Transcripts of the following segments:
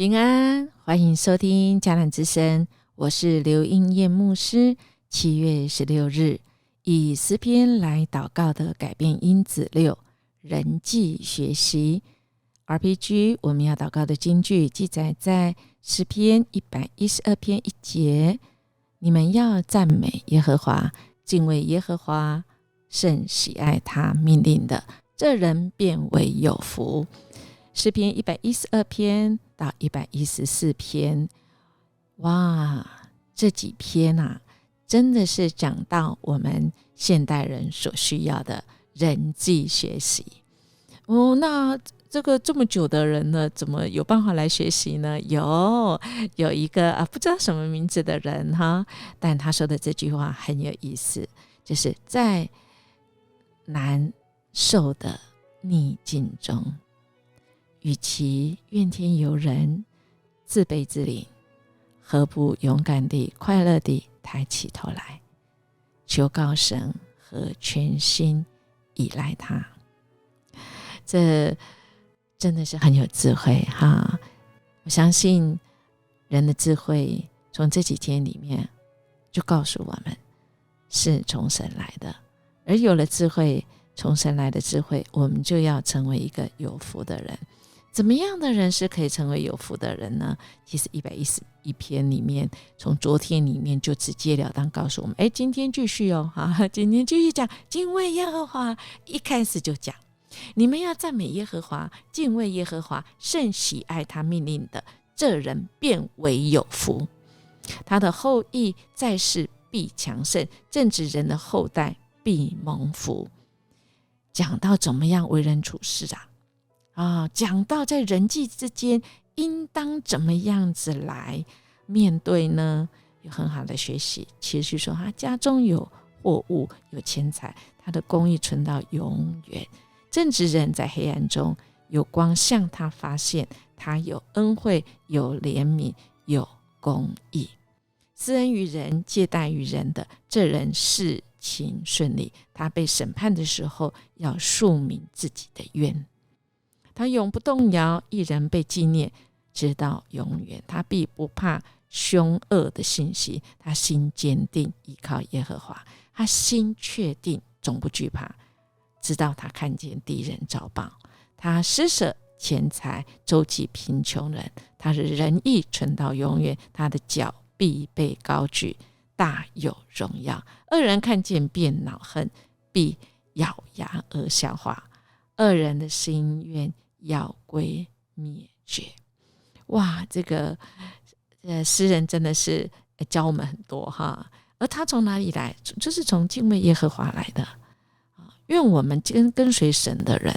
平安，欢迎收听迦南之声，我是刘英燕牧师。7月16日，以诗篇来祷告的改变因子6，人际学习 RPG。 我们要祷告的金句记载在诗篇112篇1节，你们要赞美耶和华，敬畏耶和华，甚喜爱他命令的，这人便为有福。诗篇112篇到114篇，哇，这几篇啊，真的是讲到我们现代人所需要的人际学习。那这个这么久的人呢，怎么有办法来学习呢？有一个不知道什么名字的人哈，但他说的这句话很有意思，就是在难受的逆境中，与其怨天尤人、自卑自怜，何不勇敢地、快乐地抬起头来，求告神和全心依赖他。这真的是很有智慧哈！我相信人的智慧从这几天里面就告诉我们是从神来的，而有了智慧，从神来的智慧，我们就要成为一个有福的人。怎么样的人是可以成为有福的人呢？其实111篇里面，从昨天里面就直截了当告诉我们，今天继续今天继续讲敬畏耶和华。一开始就讲，你们要赞美耶和华，敬畏耶和华，甚喜爱他命令的，这人便为有福。他的后裔在世必强盛，正直人的后代必蒙福。讲到怎么样为人处事讲到在人际之间应当怎么样子来面对呢？有很好的学习。其实说他家中有货物，有钱财，他的公义存到永远。正直人在黑暗中有光向他发现，他有恩惠，有怜悯，有公义。施恩于人，借贷于人的，这人事情顺利。他被审判的时候，要述明自己的冤。他永不动摇，一人被纪念直到永远。他必不怕凶恶的信息，他心坚定，依靠耶和华。他心确定，总不惧怕，直到他看见敌人遭报。他施舍钱财，周济贫穷人。他的仁义存到永远，他的脚必被高举，大有荣耀。恶人看见便恼恨，必咬牙而消化。恶人的心愿要归灭绝。哇，这个诗人真的是教我们很多哈。而他从哪里来？就是从敬畏耶和华来的。愿我们跟随神的人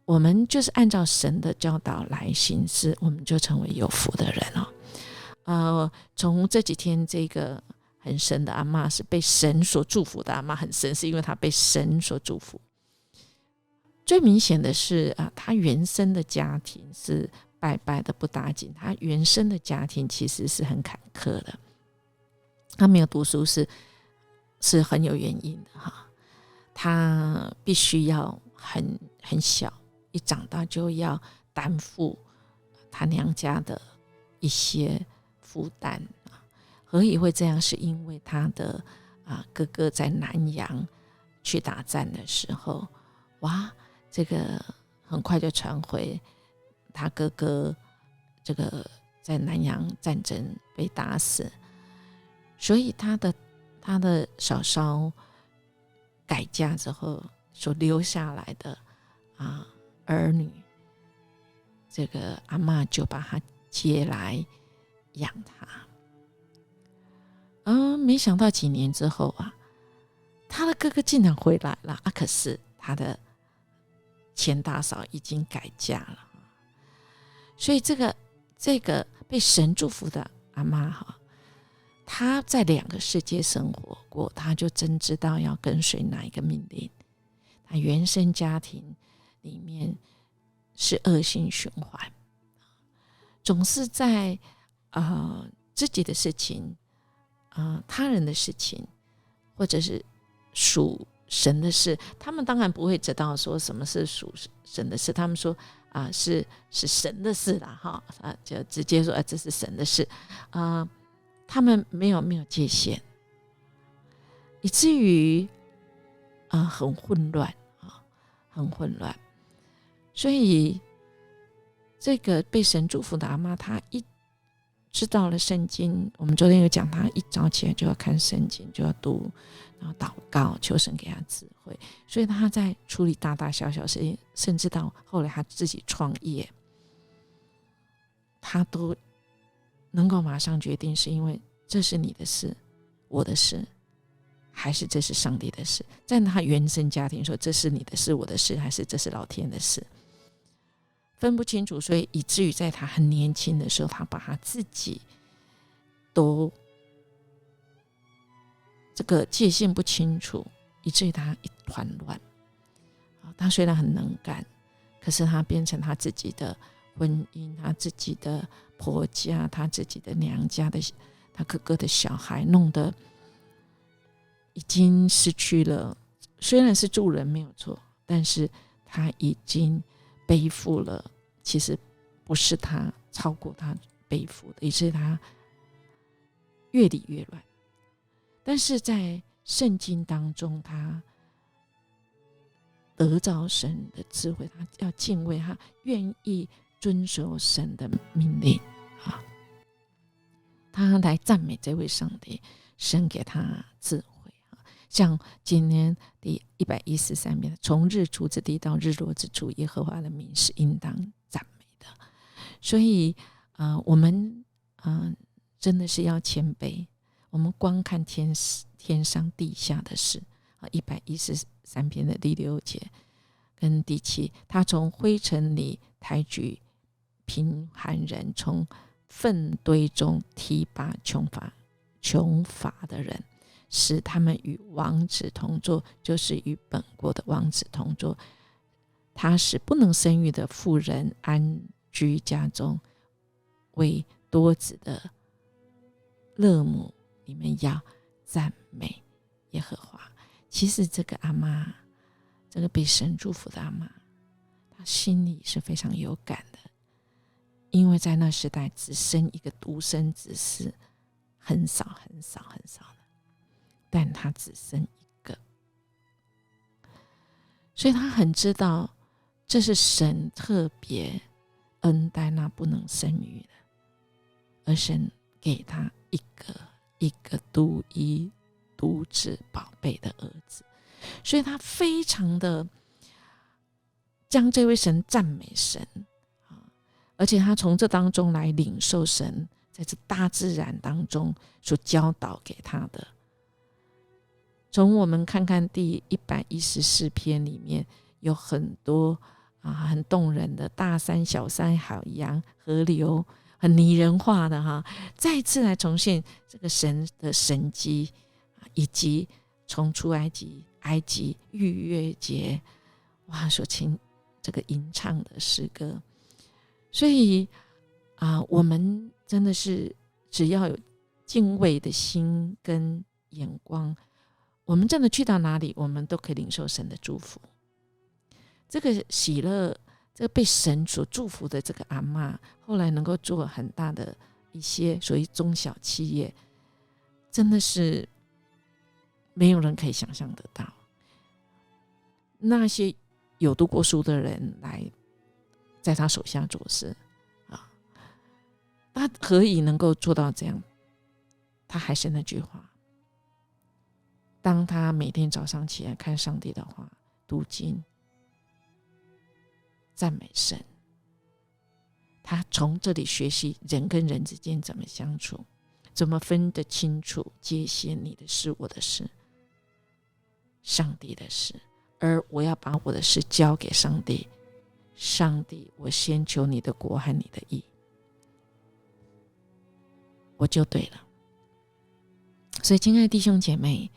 我们就是按照神的教导来行事，我们就成为有福的人从这几天这个很神的阿嬷，是被神所祝福的阿嬷，很神是因为她被神所祝福。最明显的是他原生的家庭是拜拜的不打紧，他原生的家庭其实是很坎坷的，他没有读书是很有原因的他必须要很小，一长大就要担负他娘家的一些负担。何以会这样？是因为他的哥哥在南洋去打战的时候，这个很快就传回他哥哥这个在南洋战争被打死，所以他的嫂嫂改嫁之后所留下来的儿女，这个阿嬷就把他接来养他。没想到几年之后他的哥哥竟然回来了可是他的前大嫂已经改嫁了，所以这个被神祝福的阿嬷他在2个世界生活过，他就真知道要跟随哪一个命令。他原生家庭里面是恶性循环，总是在自己的事情他人的事情，或者是属神的事，他们当然不会知道说什么是属神的事。他们说是神的事啦哈，就直接说这是神的事他们没有界限，以至于很混乱很混乱。所以这个被神祝福的阿嬷，她一知道了圣经，我们昨天有讲，她一早起来就要看圣经，就要读，然后祷告，求神给她智慧。所以她在处理大大小小事情，甚至到后来她自己创业，她都能够马上决定，是因为这是你的事，我的事，还是这是上帝的事。在她原生家庭说，这是你的事，我的事，还是这是老天的事，分不清楚。所以以至于在他很年轻的时候，他把他自己都这个界限不清楚，以至于他一团乱。他虽然很能干，可是他变成他自己的婚姻，他自己的婆家，他自己的娘家的他哥哥的小孩，弄得已经失去了。虽然是助人没有错，但是他已经背负了，其实不是他超过他背负的，以致他越理越乱。但是在圣经当中，他得着神的智慧，他要敬畏，他愿意遵守神的命令他来赞美这位上帝，神给他智慧像今天第113篇，从日出之地到日落之处，耶和华的名是应当赞美的。所以我们真的是要谦卑，我们光看天上地下的事113篇的第6节跟第7，他从灰尘里抬举贫寒人，从粪堆中提拔穷乏的人，使他们与王子同坐，就是与本国的王子同坐。他使不能生育的妇人安居家中，为多子的乐母，你们要赞美耶和华。其实这个阿嬷，这个被神祝福的阿嬷，她心里是非常有感的，因为在那时代只生一个独生子是很少很少很少的，但她只生一个，所以她很知道这是神特别恩待那不能生育的，而神给她一个独一独子宝贝的儿子，所以他非常的将这位神赞美神而且他从这当中来领受神在这大自然当中所教导给他的。从我们看看第114篇里面有很多很动人的大山小山海洋河流，很拟人化的再次来重现这个神的神迹，以及从出埃及逾越节所请这个吟唱的诗歌。所以我们真的是只要有敬畏的心跟眼光，我们真的去到哪里，我们都可以领受神的祝福。这个喜乐，这个被神所祝福的这个阿嬷，后来能够做很大的一些所谓中小企业，真的是没有人可以想象得到。那些有读过书的人来在他手下做事他何以能够做到这样？他还是那句话，当他每天早上起来看上帝的话，读经赞美神，他从这里学习人跟人之间怎么相处，怎么分得清楚界限，你的事我的事，上帝的事，而我要把我的事交给上帝。上帝，我先求你的国和你的义，我就对了。所以亲爱的弟兄姐妹，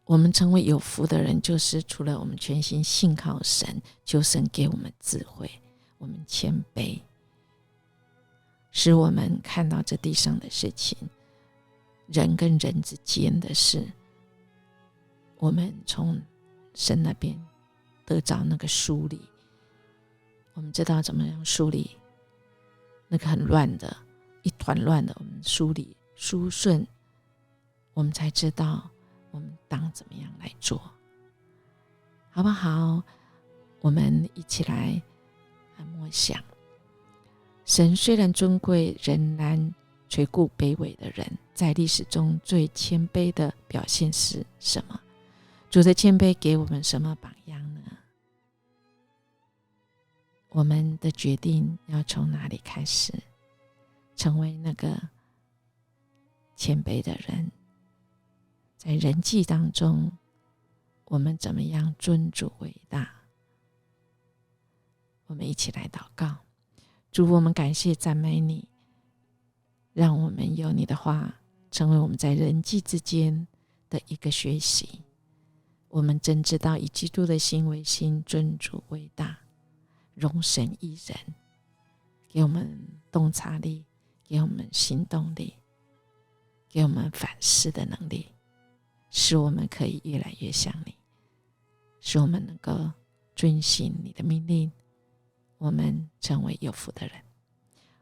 我们成为有福的人，就是除了我们全心信靠神，求神给我们智慧，我们谦卑，使我们看到这地上的事情，人跟人之间的事，我们从神那边得着那个梳理，我们知道怎么样梳理那个很乱的一团乱的，我们梳理梳顺，我们才知道我们当怎么样来做，好不好？我们一起来默想，神虽然尊贵，仍然垂顾卑微的人。在历史中最谦卑的表现是什么？主的谦卑给我们什么榜样呢？我们的决定要从哪里开始，成为那个谦卑的人？在人际当中，我们怎么样尊主为大？我们一起来祷告。主，我们感谢赞美你，让我们有你的话成为我们在人际之间的一个学习。我们真知道以基督的心为心，尊主为大，容神一人，给我们洞察力，给我们行动力，给我们反思的能力，使我们可以越来越像你，使我们能够遵行你的命令，我们成为有福的人。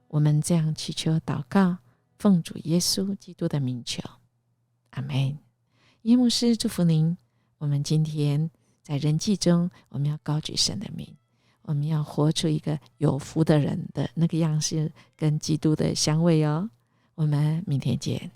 我们这样祈求祷告，奉主耶稣基督的名求，阿们。叶牧师祝福您。我们今天在人际中，我们要高举神的名，我们要活出一个有福的人的那个样式，跟基督的香味哦。我们明天见。